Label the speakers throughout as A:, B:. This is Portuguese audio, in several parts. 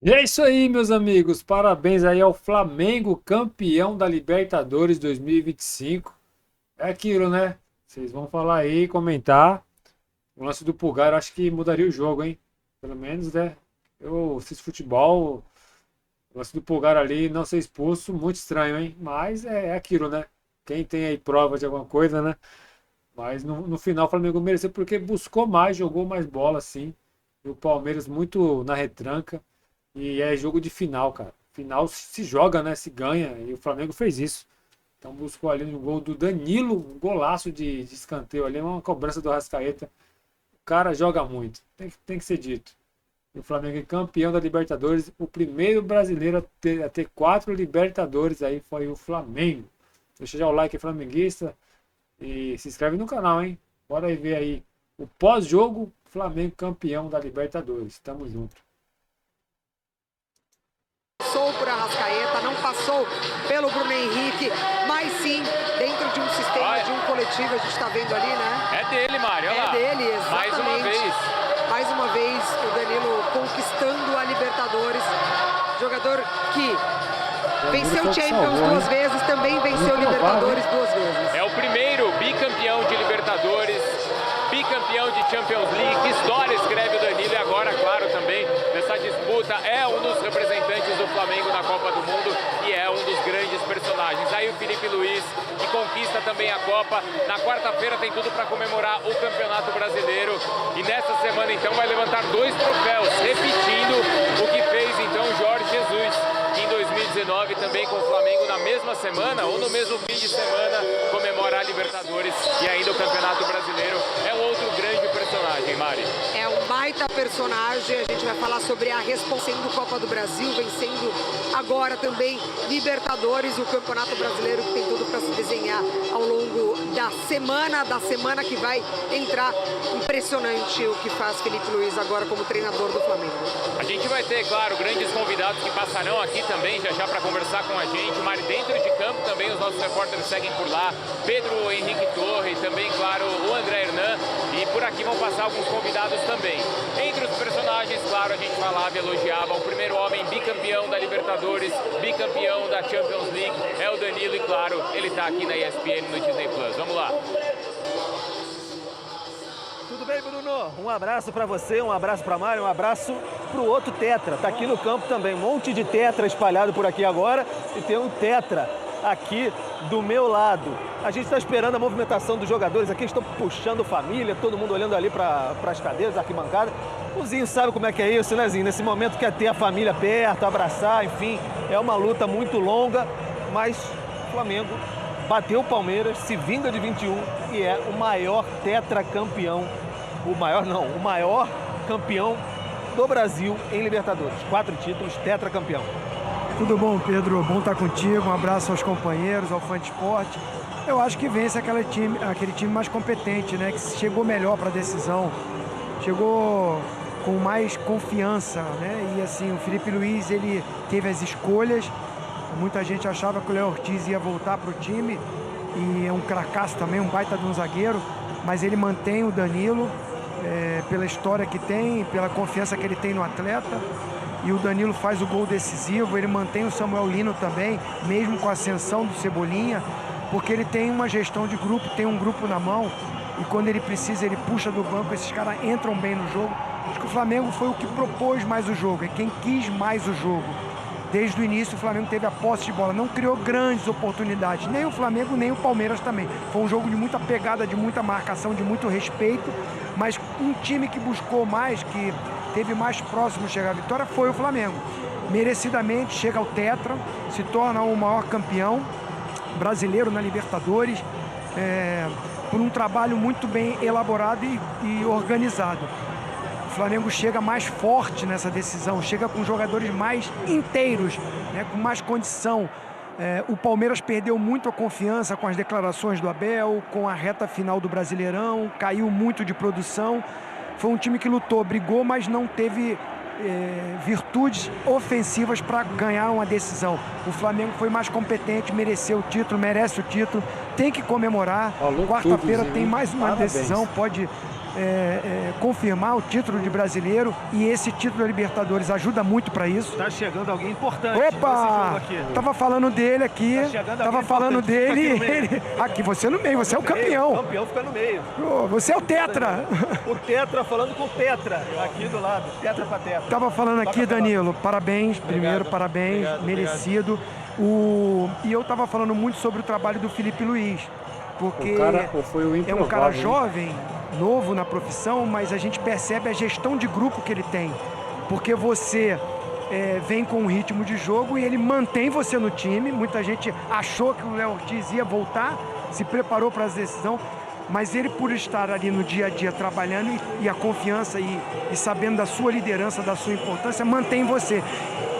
A: E é isso aí, meus amigos. Parabéns aí ao Flamengo, campeão da Libertadores 2025. É aquilo, né? Vocês vão falar aí, comentar. O lance do Pulgar, eu acho que mudaria o jogo, hein? Pelo menos, né? Eu assisto futebol, o lance do Pulgar ali não ser expulso, muito estranho, hein? Mas é aquilo, né? Quem tem aí prova de alguma coisa, né? Mas no final o Flamengo mereceu porque buscou mais, jogou mais bola, sim. E o Palmeiras muito na retranca. E é jogo de final, cara. Final se joga, né? Se ganha. E o Flamengo fez isso. Então buscou ali no gol do Danilo, um golaço de escanteio ali, uma cobrança do Arrascaeta. O cara joga muito. Tem que ser dito. E o Flamengo é campeão da Libertadores. O primeiro brasileiro a ter quatro Libertadores aí foi o Flamengo. Deixa já o like flamenguista e se inscreve no canal, hein? Bora aí ver aí o pós-jogo Flamengo campeão da Libertadores. Tamo junto.
B: Passou por Arrascaeta, não passou pelo Bruno Henrique, mas sim dentro de um sistema, de um coletivo, a gente está vendo ali, né?
C: É dele, Mário, olha lá.
B: É dele, exatamente.
C: Mais uma vez.
B: Mais uma vez o Danilo conquistando a Libertadores. Jogador que venceu Champions duas vezes, também venceu Libertadores duas vezes.
C: É o primeiro bicampeão de Libertadores, bicampeão de Champions League. Que história escreve o Danilo e agora, claro, também nessa disputa é um dos representantes do Flamengo na Copa do Mundo e é um dos grandes personagens. Aí o Felipe Luiz, que conquista também a Copa. Na quarta-feira tem tudo para comemorar o Campeonato Brasileiro e nessa semana então vai levantar dois troféus, repetindo o que fez então Jorge Jesus em 2019 também com o Flamengo na mesma semana ou no mesmo fim de semana comemora a Libertadores e ainda o Campeonato Brasileiro. É um outro grande personagem, Mari.
B: É um baita personagem, a gente vai falar sobre a responsa do Copa do Brasil, vencendo agora também Libertadores, o Campeonato Brasileiro que tem tudo para se desenhar ao longo da semana que vai entrar. Impressionante o que faz Felipe Luiz agora como treinador do Flamengo.
C: A gente vai ter, claro, grandes convidados que passarão aqui também já para conversar com a gente. Mari, dentro de campo também os nossos repórteres seguem por lá. Pedro Henrique Torre, também, claro, o André Hernan. E por aqui vão passar alguns convidados também. Entre os personagens, claro, a gente falava e elogiava o primeiro homem bicampeão da Libertadores, bicampeão da Champions League, é o Danilo e, claro, ele está aqui na ESPN no Disney Plus. Vamos lá.
D: Tudo bem, Bruno? Um abraço para você, um abraço para Mário, um abraço para o outro tetra. Tá aqui no campo também, um monte de tetra espalhado por aqui agora e tem um tetra aqui do meu lado. A gente está esperando a movimentação dos jogadores aqui, estão puxando família, todo mundo olhando ali para as cadeiras, arquibancada. O Zinho sabe como é que é isso, né, Zinho? Nesse momento quer ter a família perto, abraçar, enfim, é uma luta muito longa, mas o Flamengo bateu o Palmeiras, se vinga de 21 e é o maior tetracampeão. O maior campeão do Brasil em Libertadores. 4 títulos, tetracampeão.
E: Tudo bom, Pedro? Bom estar contigo. Um abraço aos companheiros, ao fã de esporte. Eu acho que vence aquele time mais competente, né? Que chegou melhor para a decisão, chegou com mais confiança, né? E assim, o Felipe Luiz, ele teve as escolhas. Muita gente achava que o Léo Ortiz ia voltar para o time e é um cracaço também, um baita de um zagueiro, mas ele mantém o Danilo pela história que tem, pela confiança que ele tem no atleta. E o Danilo faz o gol decisivo, ele mantém o Samuel Lino também, mesmo com a ascensão do Cebolinha, porque ele tem uma gestão de grupo, tem um grupo na mão, e quando ele precisa, ele puxa do banco, esses caras entram bem no jogo. Acho que o Flamengo foi o que propôs mais o jogo, é quem quis mais o jogo. Desde o início, o Flamengo teve a posse de bola, não criou grandes oportunidades, nem o Flamengo, nem o Palmeiras também. Foi um jogo de muita pegada, de muita marcação, de muito respeito, mas um time que buscou mais, que teve mais próximo de chegar à vitória, foi o Flamengo. Merecidamente chega ao tetra, se torna o maior campeão brasileiro na Libertadores, por um trabalho muito bem elaborado e organizado. O Flamengo chega mais forte nessa decisão, chega com jogadores mais inteiros, né, com mais condição. O Palmeiras perdeu muito a confiança com as declarações do Abel, com a reta final do Brasileirão, caiu muito de produção. Foi um time que lutou, brigou, mas não teve virtudes ofensivas para ganhar uma decisão. O Flamengo foi mais competente, mereceu o título, merece o título, tem que comemorar. Quarta-feira tem mais uma decisão, pode confirmar o título de brasileiro, e esse título da Libertadores ajuda muito para isso.
D: Tá chegando alguém importante.
E: Opa! Tava falando dele aqui, tava falando dele, aqui, você no meio, você é o campeão.
D: O campeão fica no meio.
E: Você é o tetra.
D: O tetra falando com o tetra, aqui do lado, tetra pra tetra.
E: Tava falando aqui, Danilo, parabéns, primeiro, parabéns, merecido. E eu tava falando muito sobre o trabalho do Felipe Luiz, porque
A: foi o
E: é um cara jovem, novo na profissão, mas a gente percebe a gestão de grupo que ele tem, porque você vem com um ritmo de jogo e ele mantém você no time. Muita gente achou que o Léo Ortiz ia voltar, se preparou para a decisão, mas ele, por estar ali no dia a dia trabalhando e a confiança e sabendo da sua liderança, da sua importância, mantém você.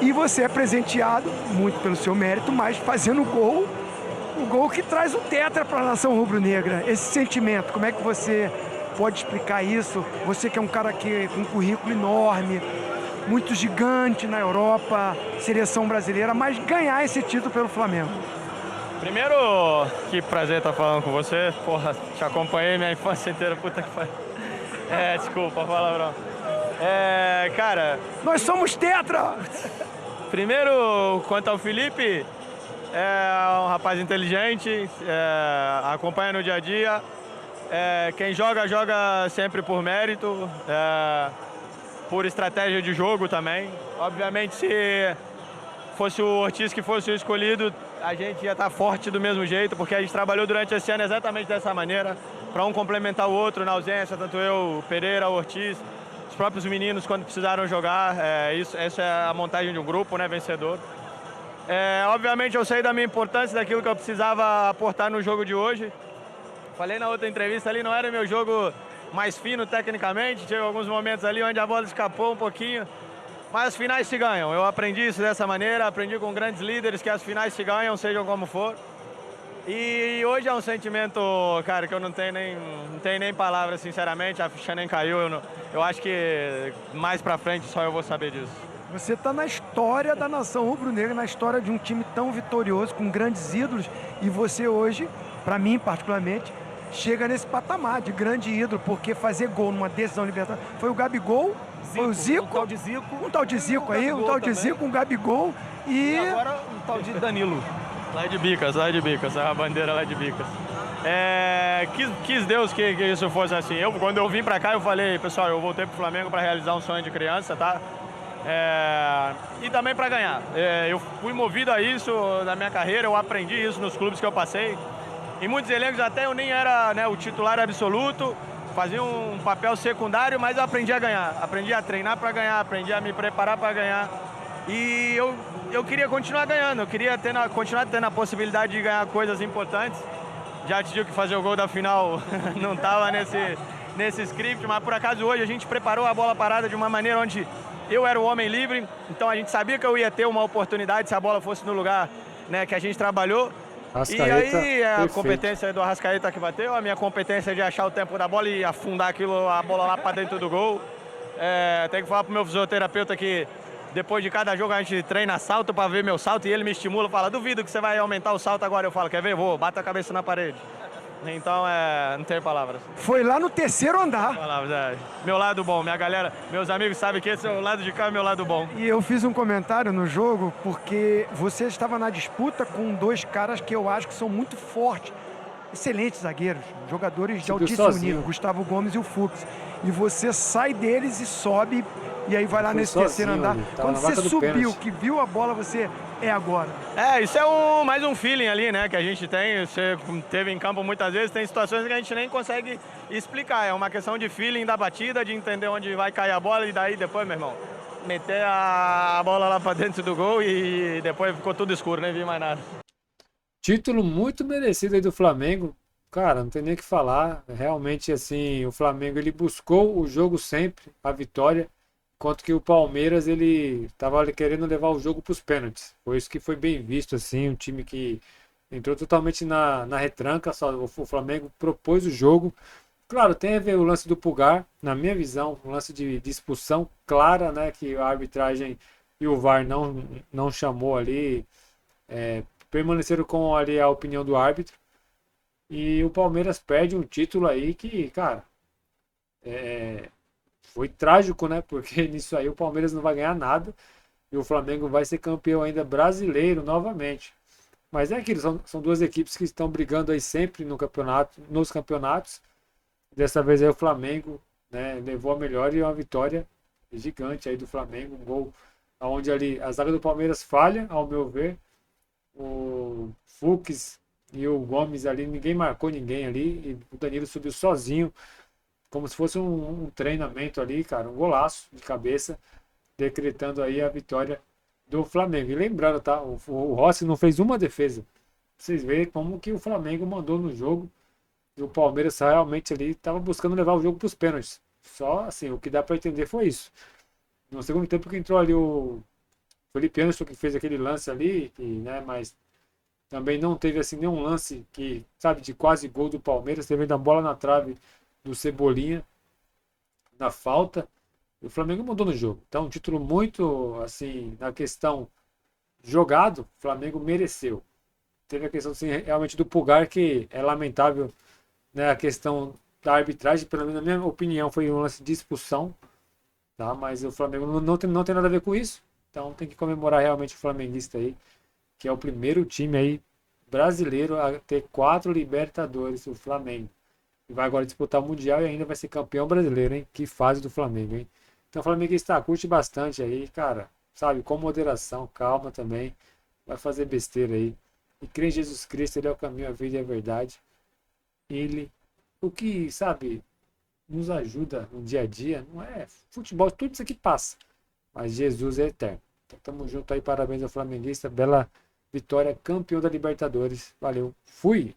E: E você é presenteado, muito pelo seu mérito, mas fazendo o gol que traz o tetra para a nação rubro-negra. Esse sentimento, como é que você pode explicar isso? Você que é um cara com um currículo enorme, muito gigante na Europa, seleção brasileira, mas ganhar esse título pelo Flamengo.
F: Primeiro, que prazer estar falando com você. Porra, te acompanhei minha infância inteira, puta que pariu. Desculpa, palavrão. Cara...
E: Nós somos tetra!
F: Primeiro, quanto ao Felipe, é um rapaz inteligente, acompanha no dia a dia. Quem joga, joga sempre por mérito, por estratégia de jogo também. Obviamente, se fosse o Ortiz que fosse o escolhido, a gente ia estar forte do mesmo jeito, porque a gente trabalhou durante esse ano exatamente dessa maneira, para um complementar o outro na ausência, tanto eu, o Pereira, o Ortiz, os próprios meninos quando precisaram jogar. Essa é a montagem de um grupo, né, vencedor. Obviamente eu sei da minha importância, daquilo que eu precisava aportar no jogo de hoje. Falei na outra entrevista ali, não era meu jogo mais fino tecnicamente, tive alguns momentos ali onde a bola escapou um pouquinho, mas as finais se ganham. Eu aprendi isso dessa maneira, aprendi com grandes líderes que as finais se ganham, sejam como for. E hoje é um sentimento, cara, que eu não tenho nem palavras, sinceramente, a ficha nem caiu. Eu acho que mais pra frente só eu vou saber disso.
E: Você está na história da nação rubro-negra, na história de um time tão vitorioso, com grandes ídolos, e você hoje, para mim particularmente, chega nesse patamar de grande ídolo, porque fazer gol numa decisão libertadora foi o Gabigol, foi o Zico, um tal de Zico aí, um tal de Zico, um Gabigol
D: e agora um tal de Danilo.
F: Lá de Bicas, a bandeira lá de Bicas. Quis Deus que isso fosse assim. Quando eu vim pra cá, eu falei, pessoal, eu voltei pro Flamengo para realizar um sonho de criança, tá? E também para ganhar. Eu fui movido a isso na minha carreira, eu aprendi isso nos clubes que eu passei. Em muitos elencos até eu nem era, né, o titular absoluto, fazia um papel secundário, mas eu aprendi a ganhar. Aprendi a treinar para ganhar, aprendi a me preparar para ganhar. E eu queria continuar ganhando, eu queria continuar tendo a possibilidade de ganhar coisas importantes. Já te digo que fazer o gol da final não estava nesse script, mas por acaso hoje a gente preparou a bola parada de uma maneira onde eu era o homem livre, então a gente sabia que eu ia ter uma oportunidade se a bola fosse no lugar, né, que a gente trabalhou.
A: Arrascaeta,
F: e aí a
A: perfeito.
F: competência do Arrascaeta que bateu, a minha competência de achar o tempo da bola e afundar a bola lá para dentro do gol. Tenho que falar pro meu fisioterapeuta que depois de cada jogo a gente treina salto para ver meu salto e ele me estimula, fala, duvido que você vai aumentar o salto agora. Eu falo, quer ver? Vou, bata a cabeça na parede. Então, não tenho palavras.
E: Foi lá no terceiro andar.
F: Palavras, meu lado bom, minha galera, meus amigos sabem que esse é o lado de cá, é meu lado bom.
E: E eu fiz um comentário no jogo porque você estava na disputa com dois caras que eu acho que são muito fortes. Excelentes zagueiros, jogadores de altíssimo nível, Gustavo Gomes e o Fux. E você sai deles e sobe, e aí vai lá nesse terceiro andar. Quando você subiu, que viu a bola, você agora.
F: Isso é mais um feeling ali, né, que a gente tem. Você teve em campo muitas vezes, tem situações que a gente nem consegue explicar. É uma questão de feeling da batida, de entender onde vai cair a bola e daí depois, meu irmão, meter a bola lá pra dentro do gol e depois ficou tudo escuro, nem vi mais nada.
A: Título muito merecido aí do Flamengo. Cara, não tem nem o que falar. Realmente, assim, o Flamengo ele buscou o jogo sempre, a vitória, enquanto que o Palmeiras ele estava querendo levar o jogo para os pênaltis. Foi isso que foi bem visto, assim, um time que entrou totalmente na retranca. Só o Flamengo propôs o jogo. Claro, tem a ver o lance do Pulgar, na minha visão, um lance de expulsão clara, né, que a arbitragem e o VAR não chamou ali, permaneceram com ali a opinião do árbitro. E o Palmeiras perde um título aí que, cara, Foi trágico, né? Porque nisso aí o Palmeiras não vai ganhar nada e o Flamengo vai ser campeão ainda brasileiro novamente. Mas é aquilo, são duas equipes que estão brigando aí sempre no campeonato, nos campeonatos. Dessa vez aí o Flamengo, né, levou a melhor e uma vitória gigante aí do Flamengo, um gol onde ali a zaga do Palmeiras falha, ao meu ver. O Fux e o Gomes ali, ninguém marcou ninguém ali, e o Danilo subiu sozinho, como se fosse um treinamento ali, cara, um golaço de cabeça, decretando aí a vitória do Flamengo. E lembrando, tá? O Rossi não fez uma defesa. Vocês veem como que o Flamengo mandou no jogo. E o Palmeiras realmente ali estava buscando levar o jogo para os pênaltis. Só assim, o que dá para entender foi isso. No segundo tempo que entrou ali o Felipe Anderson, que fez aquele lance ali, né, mas também não teve assim nenhum lance que, sabe, de quase gol do Palmeiras. Teve ainda a bola na trave do Cebolinha, na falta. E o Flamengo mandou no jogo. Então, um título muito, assim, na questão jogado, o Flamengo mereceu. Teve a questão, assim, realmente do Pulgar, que é lamentável, né, a questão da arbitragem, pelo menos na minha opinião, foi um lance de expulsão, tá? Mas o Flamengo não tem nada a ver com isso. Então, tem que comemorar realmente o flamenguista aí, que é o primeiro time aí brasileiro a ter 4 Libertadores, o Flamengo. E vai agora disputar o Mundial e ainda vai ser campeão brasileiro, hein? Que fase do Flamengo, hein? Então o flamenguista curte bastante aí, cara. Sabe, com moderação, calma também. Vai fazer besteira aí. E crê em Jesus Cristo, ele é o caminho, a vida e a verdade. Ele, o que, sabe, nos ajuda no dia a dia, não é futebol, tudo isso aqui passa. Mas Jesus é eterno. Então tamo junto aí, parabéns ao flamenguista. Bela vitória, campeão da Libertadores. Valeu, fui!